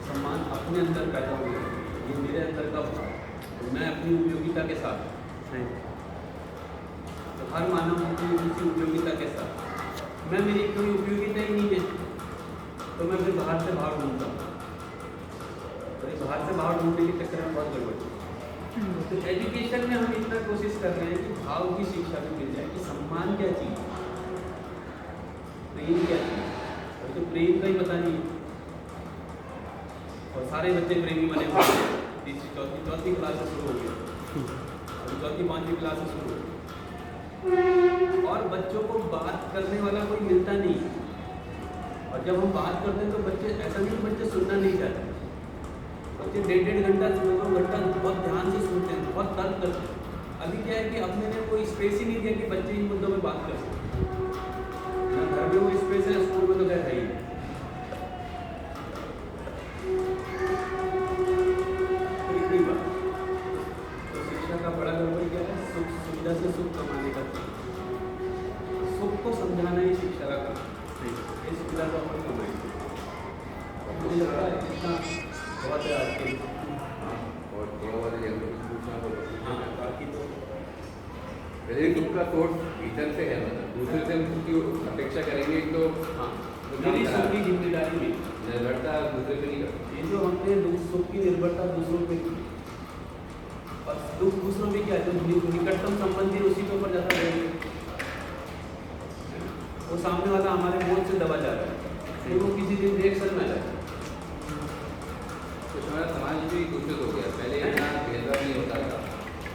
सम्मान अपने अंदर पैदा हो गया, ये मेरे अंदर का भाव, तो मैं अपनी उपयोगिता के साथ, तो हर मानव की उपयोगिता के साथ, मैं मेरी कोई उपयोगिता ही नहीं है तो मैं फिर बाहर से भाव ढूंढता हूँ। बाहर से भाव ढूंढने के चक्कर में बहुत गड़बड़। तो एजुकेशन में हम इतना कोशिश कर रहे हैं कि भाव की शिक्षा भी मिल जाए कि सम्मान क्या चीज़ है, प्रेम क्या चीज़ है। और तो प्रेम का ही पता नहीं है और सारे बच्चे प्रेमी बने हुए हैं। तीसरी चौथी क्लास से शुरू हो गया, अभी चौथी पाँचवीं क्लास से शुरू हो गया और बच्चों को बात करने वाला कोई मिलता नहीं। और जब हम बात करते हैं तो बच्चे, ऐसा नहीं बच्चे सुनना नहीं चाहते, बच्चे 1.5 घंटा 2 घंटा बहुत ध्यान से सुनते हैं, बहुत तर्क करते हैं। अभी क्या है कि अपने ने कोई स्पेस ही नहीं दिया कि बच्चे इन मुद्दों में बात कर सकें। घर में वो स्पेस है, स्कूल में तो क्या है ही नहीं। तो इतनी बात। तो शिक्षा का बड़ा गड़बड़ क्या है? सुविधा से सुख कमाने का चीज। सुख को समझाना ही शिक्षा का काम है। इस सुविधा को अपन कमाएंगे। मुझे लगता है इतना बहुत है आज के। और थोड़ा बहुत पूछना होगा। हाँ, बाकी तो पहले खुद का सोर्स भीतर से है, मतलब दूसरे से हम उसकी अपेक्षा करेंगे तो हाँ, मेरी सुख की जिम्मेदारी नहीं, निर्भरता दूसरे पे नहीं करती। ये जो हमने सुख की निर्भरता दूसरों पे की और दुख दूसरों में क्या है? जो निकटतम संबंधी उसी के ऊपर ज़्यादा रहेंगे, है वो सामने वाला हमारे बोझ से दबा जा रहा है, फिर वो किसी दिन रिएक्शन में आ जाता है। तो हमारा समाज भी दूषित हो गया। पहले इतना भेदभाव नहीं होता था,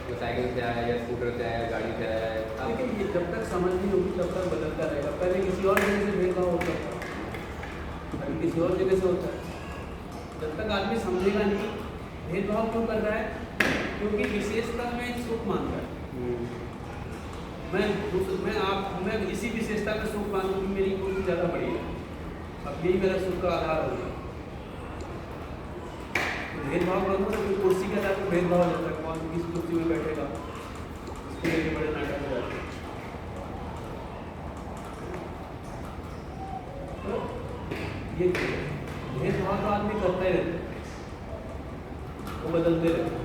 वो साइकिल से आया या स्कूटर से आया, गाड़ी से आया। अब लेकिन ये जब तक समझ नहीं होगी तब तक बदलता रहेगा। पहले किसी और जगह से भेदभाव होता था, अभी किसी और जगह से होता है। जब तक आदमी समझेगा नहीं भेदभाव क्यों कर रहा है, क्योंकि विशेषता में सुख मानता है। मैं इसी विशेषता में सुख मानूँ कि मेरी कुर्सी ज़्यादा बड़ी है, अब यही मेरा सुख का आधार होगा। भेदभाव करूँगा तो फिर कुर्सी के आधार पर भेदभाव हो जाता है, कौन किस कुर्सी में बैठेगा, इसके लिए बड़े नाटक हो जाते हैं। तो ये भेदभाव तो आदमी करता ही रहता है, वो बदलते रहते हैं।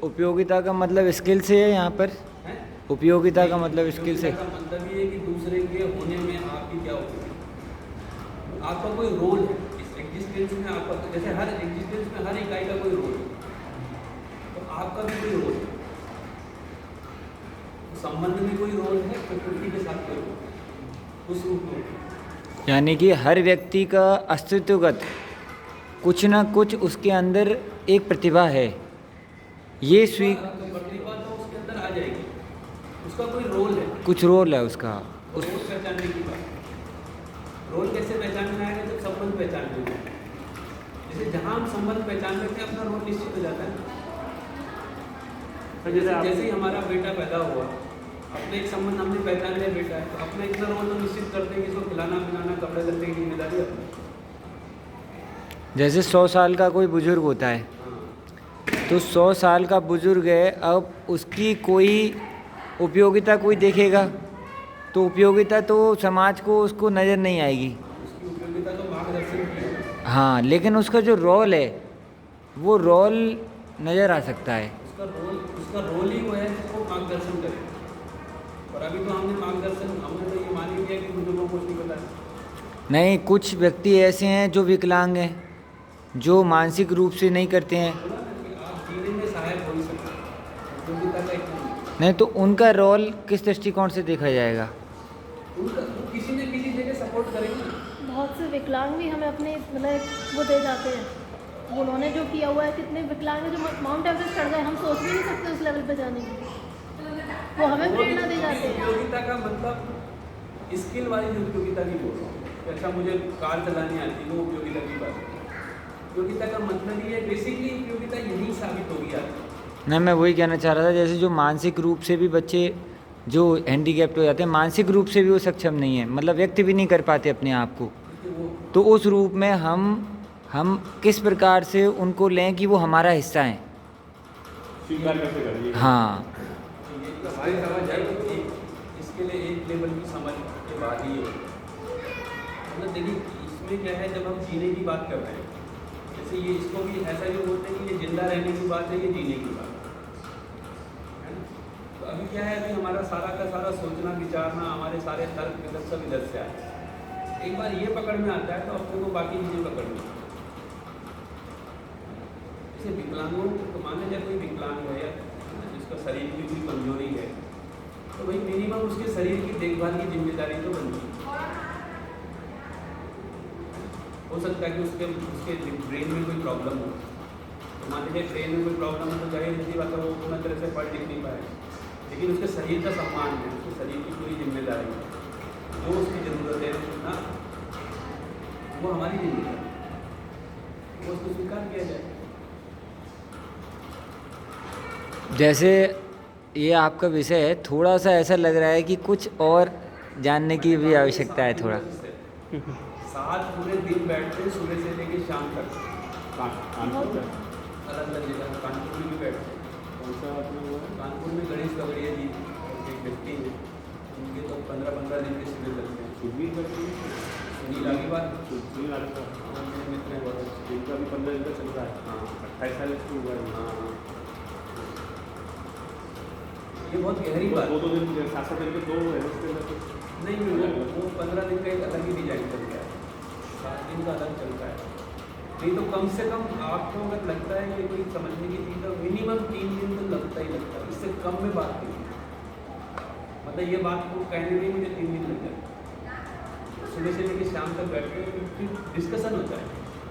उपयोगिता का मतलब स्किल से है यहाँ पर? उपयोगिता का मतलब स्किल से? का मतलब ये है कि दूसरे के होने में आपकी क्या उपयोगिता, आपका कोई रोल है इस एग्जिस्टेंस में। आपका जैसे हर एग्जिस्टेंस में हर इकाई का कोई रोल है, तो आपका भी कोई रोल है, संबंध में कोई रोल है, प्रकृति के साथ कोई रोल है, उस रूप में। यानी कि हर व्यक्ति का अस्तित्वगत कुछ ना कुछ उसके अंदर एक प्रतिभा है, ये प्रतिभा तो उसके अंदर आ जाएगी, उसका कोई रोल है, कुछ रोल है उसका। रोल पहचानने की बात। रोल कैसे पहचान में आएगा, जब संबंध पहचान लेंगे। जैसे जहाँ हम संबंध पहचान लेते हैं अपना रोल निश्चित हो जाता है। जैसे ही हमारा बेटा पैदा हुआ, अपने एक संबंध हमने पहचान लिया, बेटा है तो अपना इतना रोल तो निश्चित करते हैं कि इसको खिलाना पिलाना कपड़े लत्ते की जिम्मेदारी अपनी। जैसे 100 साल का कोई बुजुर्ग होता है, तो 100 साल का बुजुर्ग है, अब उसकी कोई उपयोगिता कोई देखेगा तो उपयोगिता तो समाज को उसको नज़र नहीं आएगी। उसकी उपयोगिता तो मार्गदर्शन की है। हाँ, लेकिन उसका जो रोल है वो रोल नज़र आ सकता है। उसका रोल ही वो है जिसको मार्गदर्शन करे। और अभी तो हमने तो ये मान ही लिया कि बुजुर्गों को कुछ नहीं पता है। नहीं, कुछ व्यक्ति ऐसे हैं जो विकलांग हैं, जो मानसिक रूप से नहीं करते हैं। आप जीने में सहायक हो ही सकते हैं, उपयोगिता का इतना नहीं तो उनका रोल किस दृष्टिकोण से देखा जाएगा? उनका किसी न किसी जगह सपोर्ट करेंगे। बहुत से विकलांग भी हमें अपने मतलब वो दे जाते हैं, उन्होंने जो किया हुआ है। कितने विकलांग हैं जो माउंट एवरेस्ट चढ़ गए, हम सोच भी नहीं सकते उस लेवल पे जाने की, वो हमें प्रेरणा दे जाते हैं। उपयोगिता का मतलब स्किल वाली जो उपयोगिता नहीं बोल रहा हूँ कि अच्छा मुझे कार चलानी आती है, वो उपयोगिता की बात है। उपयोगिता का मतलब ये है, बेसिकली उपयोगिता यही साबित होगी आपकी। नहीं, मैं वही कहना चाह रहा था, जैसे जो मानसिक रूप से भी बच्चे जो हैंडीकैप्ड हो जाते हैं, मानसिक रूप से भी वो सक्षम नहीं है, मतलब व्यक्त भी नहीं कर पाते अपने आप को, तो उस रूप में हम किस प्रकार से उनको लें कि वो हमारा हिस्सा हैं? स्वीकार कैसे करिए? हाँ, हमारी समझ है इसके लिए एक लेवल की समझ के बाद ही है। मतलब देखिए इसमें क्या है, जब हम जीने की बात कर रहे हैं, जैसे ये इसको भी ऐसा भी बोलते हैं कि ये जिंदा रहने की बात है, ये जीने की बात है ना। तो अभी क्या है, अभी हमारा सारा का सारा सोचना विचारना, हमारे सारे तर्क वितर्क सब इधर से आए। एक बार ये पकड़ में आता है तो अपने को बाकी चीज़ें पकड़ में आती है। जैसे विकलांगों तो माने जाए कोई विकलांग है या जिसका शरीर की कोई कमजोरी है, तो भाई मिनिमम उसके शरीर की देखभाल की जिम्मेदारी तो बनती है। हो सकता है कि उसके ब्रेन में कोई प्रॉब्लम हो, तो मान लीजिए ब्रेन में कोई प्रॉब्लम हो तो जाहिर सी बात है वो पूर्ण तरह से पढ़ लिख नहीं पाए, लेकिन उसके शरीर का सम्मान है, उसके शरीर की पूरी जिम्मेदारी है, जो उसकी ज़रूरत है ना, वो हमारी जिम्मेदारी है, वो उसको स्वीकार किया जाए। जैसे ये आपका विषय है, थोड़ा सा ऐसा लग रहा है कि कुछ और जानने की भी आवश्यकता है थोड़ा। 7 पूरे दिन बैठते हैं सुबह से लेकर शाम तक, कानपुर का अलग अलग जगह, कानपुर में भी बैठते हैं। कौन सा आपने वो है? कानपुर में गणेश गगड़िया जी एक व्यक्ति हैं, उनके तो 15-15 दिन के शिविर लगते हैं। सुधीर करके सुनील आगे बात सुधीर आगे का हमारे मित्र हैं बहुत। इनका भी 15 दिन का चल रहा है। हाँ 28 साल इसको हुआ है। हाँ, ये बहुत गहरी बात दो दिन 7 दिन के 2 है उसके अंदर। नहीं, वो 15 दिन का एक अलग ही डिजाइन चलता है, 7 दिन का अलग चलता है। नहीं तो कम से कम आपको अगर लगता है कि कोई समझने की चीज़, तो मिनिमम 3 दिन तो लगता ही लगता है, इससे कम में बात नहीं। मतलब ये बात को कहने में मुझे 3 दिन लग जाते, सुबह से लेकर शाम तक बैठते हैं, फिर डिस्कशन होता है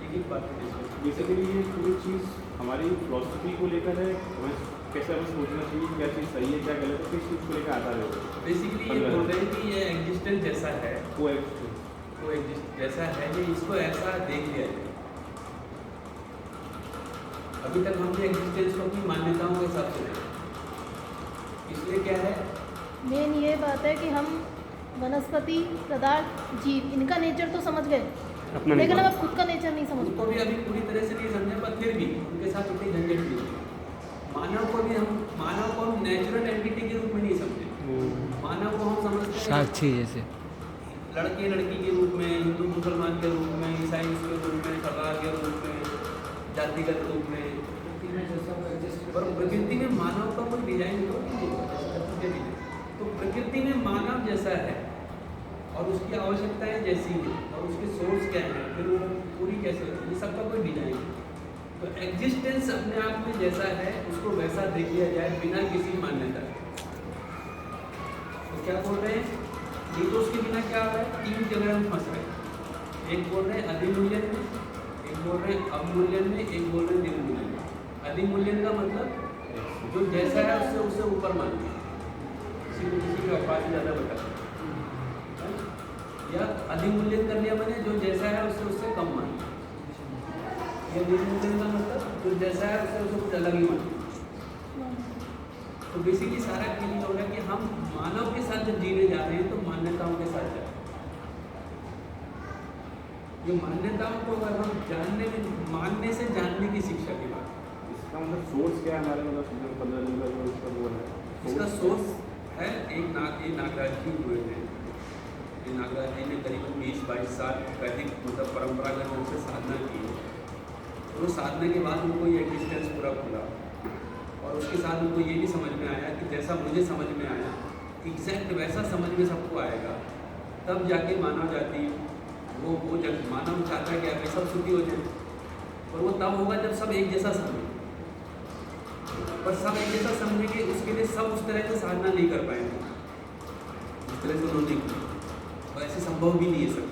एक एक बात पर डिस्कशन। बेसिकली ये पूरी चीज़ हमारी फिलोसफी को लेकर है, हमें कैसे हमें सोचना चाहिए, क्या चीज़ सही है क्या गलत है, किस चीज़ को लेकर आता है। बेसिकली ये बोल रहे हैं कि ये एग्जिस्टेंस जैसा है, वो एग्जिस्ट जैसा है ये, इसको ऐसा देख लिया जाए। अभी तक हमने एग्जिस्टेंस को अपनी मान्यताओं के हिसाब से देखा, इसलिए क्या है, मेन ये बात है कि हम वनस्पति, पदार्थ, जीव, इनका नेचर तो समझ गए, अपना लेकिन नहीं हम खुद का नेचर नहीं समझ उनको भी अभी पूरी तरह से नहीं समझे, पर फिर भी उनके साथ इतनी झंझट नहीं है। मानव को हम नेचुरल एंटिटी के रूप में नहीं समझे, मानव को हम समझते हैं साक्षी जैसे लड़के लड़की के रूप में, हिंदू मुसलमान के रूप में, ईसाई के रूप में, सरदार के रूप में, जातिगत रूप में। पर प्रकृति में मानव का कोई डिजाइन तो नहीं है, तो प्रकृति में मानव जैसा है और उसकी आवश्यकताएं जैसी हैं और उसके सोर्स क्या है, फिर वो पूरी कैसे होती है, ये सबका कोई डिजाइन है। तो एग्जिस्टेंस अपने आप में जैसा है उसको वैसा देख लिया जाए बिना किसी मान्यता के। तो क्या बोल रहे हैं, ईगोस के बिना क्या हो रहा है, 3 जगह हम फंस रहे हैं। एक बोल रहे हैं अधिमूल्यन में, एक बोल रहे हैं अवमूल्यन में, एक बोल रहे हैं निर्मूल्यन में। अधिमूल्यन का मतलब जो जैसा है उससे उससे ऊपर मानना, किसी को किसी के औकात से ज़्यादा बता, या अधिमूल्यन कर लिया मैंने जो जैसा है उससे उससे कम मानना, या निर्मूल्यन का मतलब जो जैसा है उससे उससे कुछ अलग ही मानना। तो बेसिकली सारा फीलिंग हो रहा है कि हम मानव के साथ जब जीने जा रहे हैं तो मान्यताओं के साथ जा रहे हैं। ये मान्यताओं को अगर हम जानने में, मानने से जानने की शिक्षा की बात, इसका मतलब सोर्स क्या है हमारे, मतलब 15 दिन का जो इसका वो है, इसका सोर्स है ये नागराज जी हुए थे। ये नागराज जी ने करीबन 20-22 साल वैदिक मतलब परंपरागत रूप से साधना की, तो वो साधना के बाद उनको ये एग्जिस्टेंस पूरा खुला और उसके साथ उनको ये भी समझ में आया कि जैसा मुझे समझ में आया एग्जैक्ट वैसा समझ में सबको आएगा, तब जाके मानव जाति वो जब मानव चाहता है कि आप सब सुखी हो जाए, और वो तब होगा जब सब एक जैसा समझे। पर सब एक जैसा समझेंगे उसके लिए सब उस तरह से साधना नहीं कर पाएंगे जिस तरह से उन्होंने की, और ऐसे संभव भी नहीं है सब।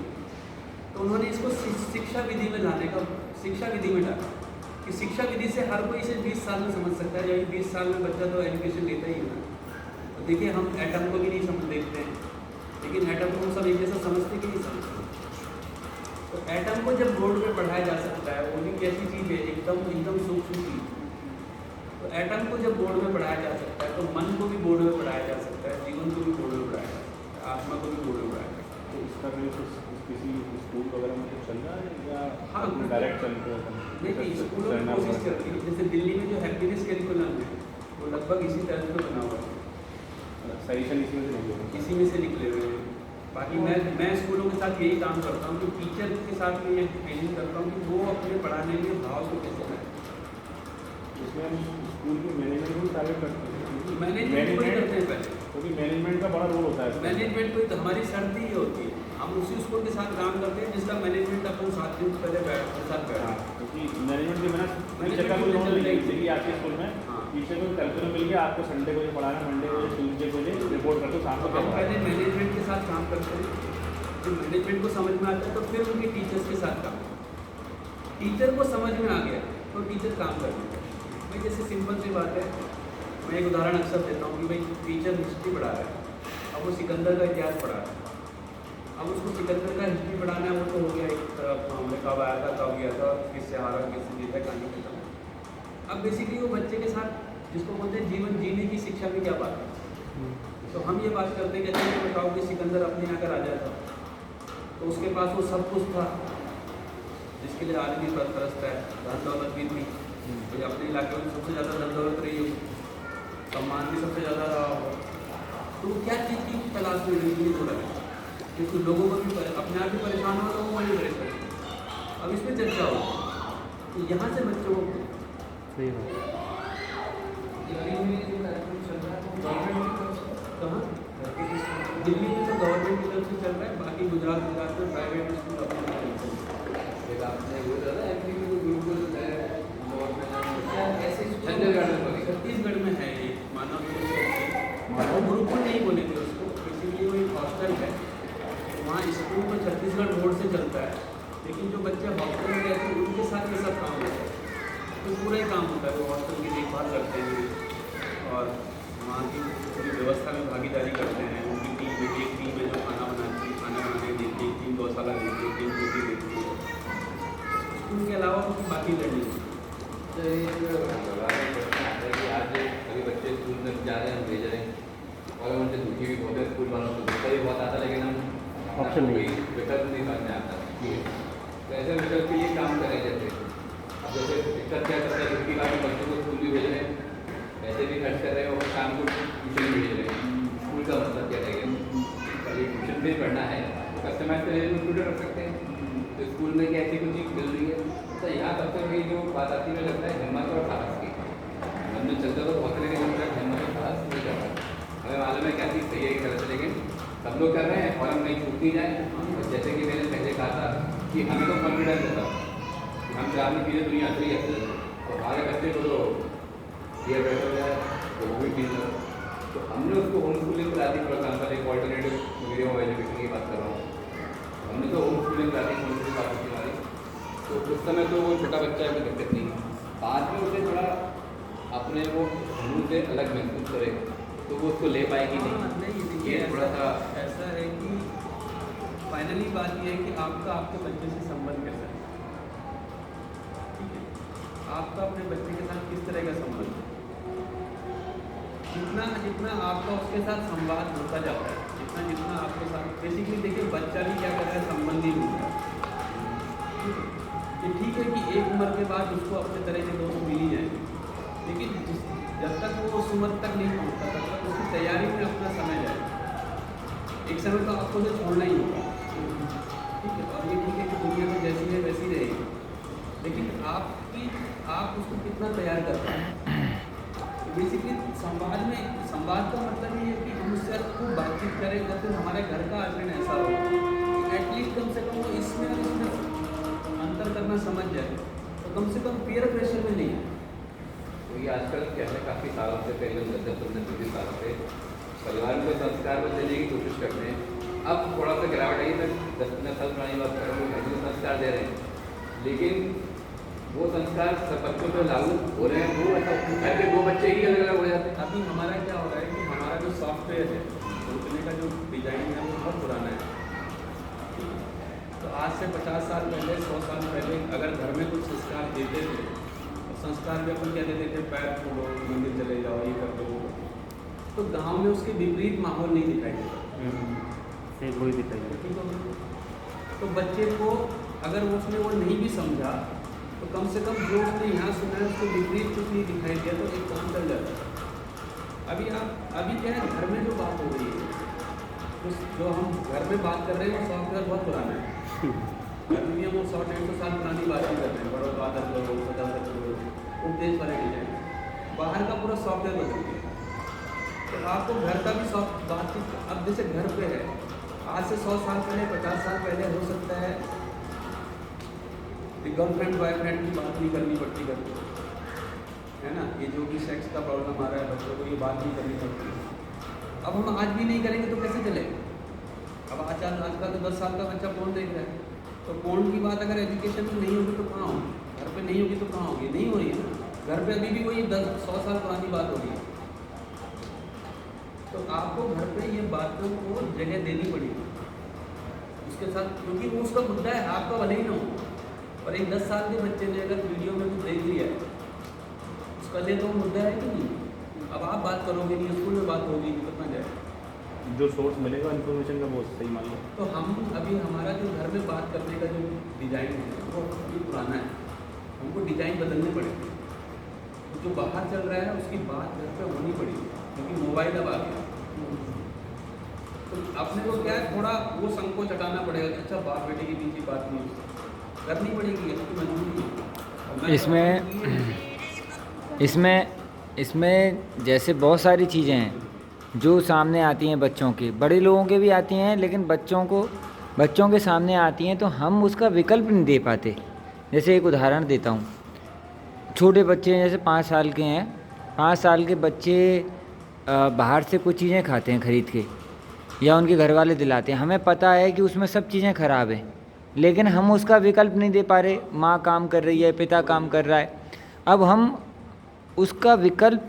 तो उन्होंने इसको शिक्षा विधि में लाने का, शिक्षा विधि में डाला कि शिक्षा विधि से हर कोई इसे 20 साल में समझ सकता है, या 20 साल में बच्चा तो एजुकेशन लेता ही है ना। तो देखिए हम एटम को भी नहीं समझ देखते हैं, लेकिन एटम को हम सब एक जैसा समझते कि नहीं समझते। तो एटम को जब बोर्ड में पढ़ाया जा सकता है, वो भी कैसी चीज़ है, एकदम सूक्ष्म चीज़। तो एटम को जब बोर्ड में पढ़ाया जा सकता है तो मन को भी बोर्ड में पढ़ाया जा सकता है, जीवन को भी बोर्ड में पढ़ाया जा सकता है, आत्मा को भी बोर्ड में पढ़ाया जा सकता है। तो इसका भी किसी स्कूल वगैरह में कुछ चल रहा है या हाँ, डायरेक्ट चल रहा है? नहीं, स्कूलों में कोशिश चल रही है। जैसे दिल्ली में जो हैप्पीनेस कैरिकुलम है वो लगभग इसी तरह से बना हुआ है, सजेशन इसी में से नहीं होगा। इसी में से निकले हुए हैं। बाकी मैं स्कूलों के साथ यही काम करता हूँ कि टीचर के साथ मैं ये ट्रेनिंग करता हूँ कि वो अपने पढ़ाने में भाव को कैसे लाए। इसमें हम स्कूल की मैनेजमेंट को टारगेट करते हैं, मैनेजमेंट को ही करते हैं पहले, क्योंकि मैनेजमेंट का बड़ा रोल होता है इसमें। मैनेजमेंट को तो हमारी शर्त ही होती है, हम उसी स्कूल के साथ काम करते हैं जिसका मैनेजमेंट अपन 7 दिन पहले साथ बैठा। हाँ, क्योंकि मैनेजमेंट के बिना मैनेजमेंट टीचर का कोई रोल नहीं है। जैसे कि आपके स्कूल में हाँ। टीचर को कैलकुलम मिल गया, आपको संडे को ये पढ़ाना, मंडे को ये, ट्यूजडे को ये रिपोर्ट करते हो, शाम को क्या हम पढ़ाना पहले है। मैनेजमेंट के साथ काम करते हैं, जब मैनेजमेंट को समझ में आता है तो फिर उनके टीचर्स के साथ काम। टीचर को समझ में आ गया तो टीचर काम करते हैं। भाई जैसे सिंपल सी बात है, मैं एक उदाहरण अक्सर देता हूँ कि भाई टीचर हिस्ट्री पढ़ा रहा है, अब वो सिकंदर का इतिहास पढ़ा रहा है, अब उसको सिकंदर का हिस्ट्री पढ़ाना है, वो तो हो गया एक तरफ मामले कब आया था, कब गया था, किससे हारा, किससे जीता, कहानी खत्म। अब बेसिकली वो बच्चे के साथ जिसको बोलते हैं जीवन जीने की शिक्षा में क्या बात है, तो हम ये बात करते हैं कि अच्छा ये बताओ कि सिकंदर अपने यहाँ का राजा था, तो उसके पास वो सब कुछ था जिसके लिए आदमी परस्त है, धन दौलत भी थी, तो अपने इलाके में सबसे ज़्यादा धन दौलत रही हो, सम्मान भी सबसे ज़्यादा रहा हो, तो वो क्या चीज़ की तलाश में नहीं हो रहा है, क्योंकि लोगों को भी अपने आप भी परेशान हो, लोगों को भी परेशान। अब इसमें चर्चा हो, तो यहाँ से बच्चों को सही बात। कहाँ दिल्ली में तो गवर्नमेंट की तरफ से चल रहा है, बाकी गुजरात में प्राइवेट स्कूल अपने चलते हैं। एक आपने वो था ना एमपी में गुरुकुल है छत्तीसगढ़ में छत्तीसगढ़ में है ये मानव गुरुकुल नहीं बोलेंगे उसको, लेकिन जो बच्चे हॉस्टल में रहते हैं उनके साथ ये सब काम होता है, तो पूरा ही काम होता है। वो हॉस्टल की देखभाल करते हैं और वहाँ की पूरी व्यवस्था में भागीदारी करते हैं। उनकी टीम में एक टीम है जो खाना बनाती है, खाना बनाने देती है, एक टीम गौशाला देती है, एक टीम रोटी देती है। उनके अलावा उनकी बाकी लर्निंग तो एक व्यवहार में प्रश्न आता है कि आज कभी बच्चे स्कूल में जा रहे हैं, हम भेज रहे हैं और उनसे दुखी भी बहुत है, स्कूल वालों को दुखता भी बहुत आता, लेकिन हम ऑप्शन नहीं कोई विकल्प नहीं समझ में आता। ठीक है, तो ऐसे विकल्प के लिए काम करें। जैसे अब जैसे दिक्कत क्या करता है, दुखी बात बच्चों को स्कूल भी भेज रहे हैं, पैसे भी खर्च कर रहे हैं और शाम को ट्यूशन भी भेज रहे हैं। स्कूल का मतलब क्या रहेगा, अगर ट्यूशन भी पढ़ना है तो कस्टमाइज के लिए ट्यूटर रख सकते हैं। तो स्कूल में क्या ऐसी कुछ चीज़ मिल रही है, तो यहाँ सबसे बड़ी जो बात आती है लगता है हिम्मत और साहस की। हमने चलते तो बहुत लेकिन हम तक हिम्मत और साहस नहीं कर पाते। हमें मालूम है क्या चीज़ सही है कि गलत है, लेकिन सब लोग कर रहे हैं और हम कहीं छूट नहीं जाए। और जैसे कि मैंने पहले कहा था कि हमें तो कॉन्फिडेंस होता कि हम शराब नहीं पीते, दुनिया असली है, और हमारे बच्चे को तो ये बैठा हुआ है तो वो भी पी रहा है। तो हमने उसको होम स्कूलिंग करा दी। फॉर एग्जाम्पल एक ऑल्टरनेटिव मीडियम ऑफ एजुकेशन की बात कर रहा हूँ, हमने तो होम स्कूलिंग करा दी, होम स्कूलिंग बात होती हमारी। तो उस समय तो वो छोटा बच्चा है, कोई दिक्कत नहीं है। बाद में उसे थोड़ा अपने वो समूह से अलग महसूस करे तो वो उसको ले पाएगी नहीं। ये थोड़ा सा ऐसा है कि फाइनली बात ये है कि आपका आपके बच्चे से संबंध कैसा है, ठीक है, आपका अपने बच्चे के साथ किस तरह का संबंध है। जितना जितना आपका उसके साथ संवाद होता जाता है, जितना जितना आपके साथ बेसिकली देखिए बच्चा भी क्या कर रहा है, संबंधी नहीं है। ये ठीक है कि एक उम्र के बाद उसको अपने तरह के दोस्त मिल ही जाएंगे, लेकिन जब तक वो उस उम्र तक नहीं पहुंचता तब तक उसकी तैयारी में अपना समय जाए। एक समय तो आपको उसे छोड़ना ही होगा, ठीक है। और ये ठीक है कि दुनिया में जैसी है वैसी रहेगी, लेकिन आप उसको कितना तैयार कर रहे हैं। बेसिकली संवाद का मतलब ये है कि हम उससे खूब बातचीत करें, जब तक हमारे घर का आचरण ऐसा हो कि एटलीस्ट कम से कम वो इसमें और उसमें अंतर करना समझ जाए, तो कम से कम पीयर प्रेशर में नहीं है। तो ये आजकल क्या है, काफ़ी सालों से, करीबन 10-15 सालों से परिवार में संस्कार को देने की कोशिश करते हैं। अब थोड़ा सा गिरावट आई, तक 10-15 साल पुरानी बात कर रहा हूँ, घर में संस्कार दे रहे हैं, लेकिन वो संस्कार सब बच्चों पर लागू हो रहे हैं। वो ऐसा घर के 2 बच्चे ही अलग अलग हो जाते हैं। अभी हमारा क्या हो रहा है कि हमारा जो सॉफ्टवेयर है, सोचने का जो डिज़ाइन है वो बहुत पुराना है। तो आज से 50 साल पहले, 100 साल पहले अगर घर में कुछ संस्कार देते थे, तो संस्कार भी अपन क्या देते थे, पैर छोड़ो, मंदिर चले जाओ, ये कर दो, तो गांव में उसके विपरीत माहौल नहीं दिखाई देता। वही दिखाई ठीक हो, तो बच्चे को अगर उसने वो नहीं भी समझा तो कम से कम जो उसने यहाँ सुना है उसको विपरीत कुछ नहीं दिखाई दिया तो एक काम चल जाता है। अभी क्या है, घर में जो बात हो रही है, तो जो हम घर में बात कर रहे हैं वो सॉफ्टवेयर बहुत पुराना है। घर में भी हम 100-150 साल पुरानी बात ही कर रहे हैं, बड़ों का आदत करो, सदा करो, उपदेश वाले डिजाइन। बाहर का पूरा सॉफ्टवेयर बदल गया, तो आपको घर का भी बातचीत अब जैसे घर पे है, आज से 100 साल पहले, 50 साल पहले हो सकता है गर्लफ्रेंड बॉयफ्रेंड की बात नहीं करनी पड़ती घर पे, है ना। ये जो भी सेक्स का प्रॉब्लम आ रहा है बच्चों को, ये बात नहीं करनी पड़ती। अब हम आज भी नहीं करेंगे तो कैसे चलेगा। अब आजकल तो 10 साल का बच्चा फोन देख रहा है, तो फोन की बात अगर एजुकेशन में नहीं होगी तो कहाँ होगी, घर पे नहीं होगी तो कहाँ होगी, नहीं हो रही है ना। घर पे अभी भी वही 100 साल पुरानी बात हो रही है। तो आपको घर पे ये बातों को जगह देनी पड़ेगी उसके साथ, क्योंकि वो उसका मुद्दा है, आपका भले ही ना हो। और एक 10 साल के बच्चे ने अगर वीडियो में कुछ देख लिया है, उसका लिए तो मुद्दा है कि नहीं। अब आप बात करोगे नहीं, स्कूल में बात होगी, कितना जाए। जो सोर्स मिलेगा इन्फॉर्मेशन का बहुत सही मान लो। तो हम अभी हमारा जो घर में बात करने का जो डिज़ाइन है वो अभी पुराना है, हमको डिज़ाइन बदलने पड़ेंगे। तो जो बाहर चल रहा है उसकी बात घर पे होनी पड़ेगी, क्योंकि मोबाइल अब आ गया। तो अपने को क्या है, थोड़ा वो संकोच हटाना पड़ेगा कि अच्छा बाप बेटे के बीच की बात नहीं करनी पड़ेगी, इसकी मजबूरी है। इसमें जैसे बहुत सारी चीज़ें हैं जो सामने आती हैं बच्चों के, बड़े लोगों के भी आती हैं, लेकिन बच्चों के सामने आती हैं तो हम उसका विकल्प नहीं दे पाते। जैसे एक उदाहरण देता हूँ, छोटे बच्चे जैसे 5 साल के हैं, 5 साल के बच्चे बाहर से कुछ चीज़ें खाते हैं खरीद के, या उनके घर वाले दिलाते हैं, हमें पता है कि उसमें सब चीज़ें ख़राब हैं, लेकिन हम उसका विकल्प नहीं दे पा रहे। माँ काम कर रही है, पिता काम कर रहा है, अब हम उसका विकल्प,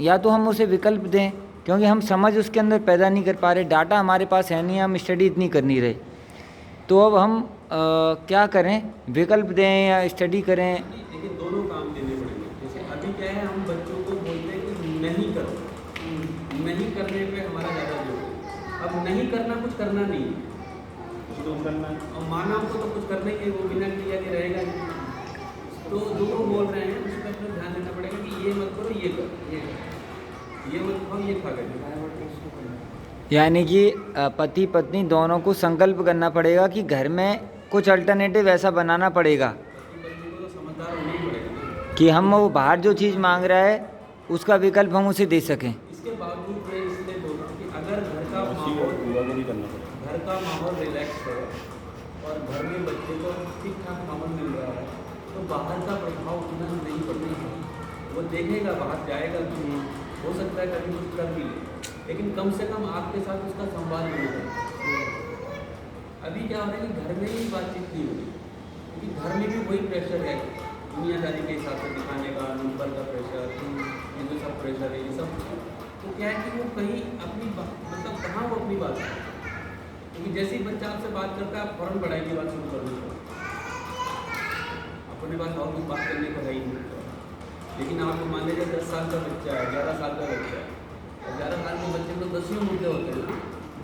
या तो हम उसे विकल्प दें, क्योंकि हम समझ उसके अंदर पैदा नहीं कर पा रहे, डाटा हमारे पास है नहीं, हम स्टडी इतनी कर नहीं रहे, तो अब हम क्या करें, विकल्प दें या स्टडी करें? देखिए दोनों काम देने पड़ेंगे। जैसे अभी क्या है, हम बच्चों को बोलते हैं कि नहीं करो, नहीं करने पे हमारा ज़्यादा जोर है। अब नहीं करना कुछ करना नहीं है, और माना को तो कुछ करने के वो बिना क्रिया के रहेगा नहीं। तो जो वो बोल रहे हैं उस पर फिर ध्यान देना पड़ेगा कि ये मत करो, ये करो, ये मत खाओ, ये खा कर। यानी कि पति पत्नी दोनों को संकल्प करना पड़ेगा कि घर में कुछ अल्टरनेटिव ऐसा बनाना पड़ेगा तो समझदार होना ही पड़ेगा ना। कि हम वो बाहर जो चीज़ मांग रहा है उसका विकल्प हम उसे दे सकें। इसके बावजूद मैं इसलिए बोल रहा हूँ कि अगर घर का माहौल रिलैक्स है और घर में बच्चे को ठीक ठाक माहौल मिल रहा है, तो बाहर का प्रभाव उतना नहीं पड़ना है। वो देखेगा, बाहर जाएगा, तो हो सकता है कभी कुछ कर भी ले, लेकिन कम से कम आपके साथ उसका संवाद नहीं होगा। अभी क्या हो रहा है कि घर में ही बातचीत नहीं होगी, क्योंकि घर में भी वही प्रेशर है दुनियादारी के हिसाब से दिखाने का, नंबर का प्रेशर, ये जो सब प्रेशर है, ये सब। तो क्या है कि वो कहीं अपनी मतलब कहाँ वो अपनी बात है, क्योंकि जैसे ही बच्चा आपसे बात करता है आप फ़ौरन पढ़ाई की बात शुरू कर देते हो, अपने पास और कुछ बात करने को है ही नहीं। लेकिन आपको मान लीजिए 10 साल का बच्चा है, 11 साल का बच्चा है, 11 साल के बच्चे को 10 मुद्दे होते हैं ना,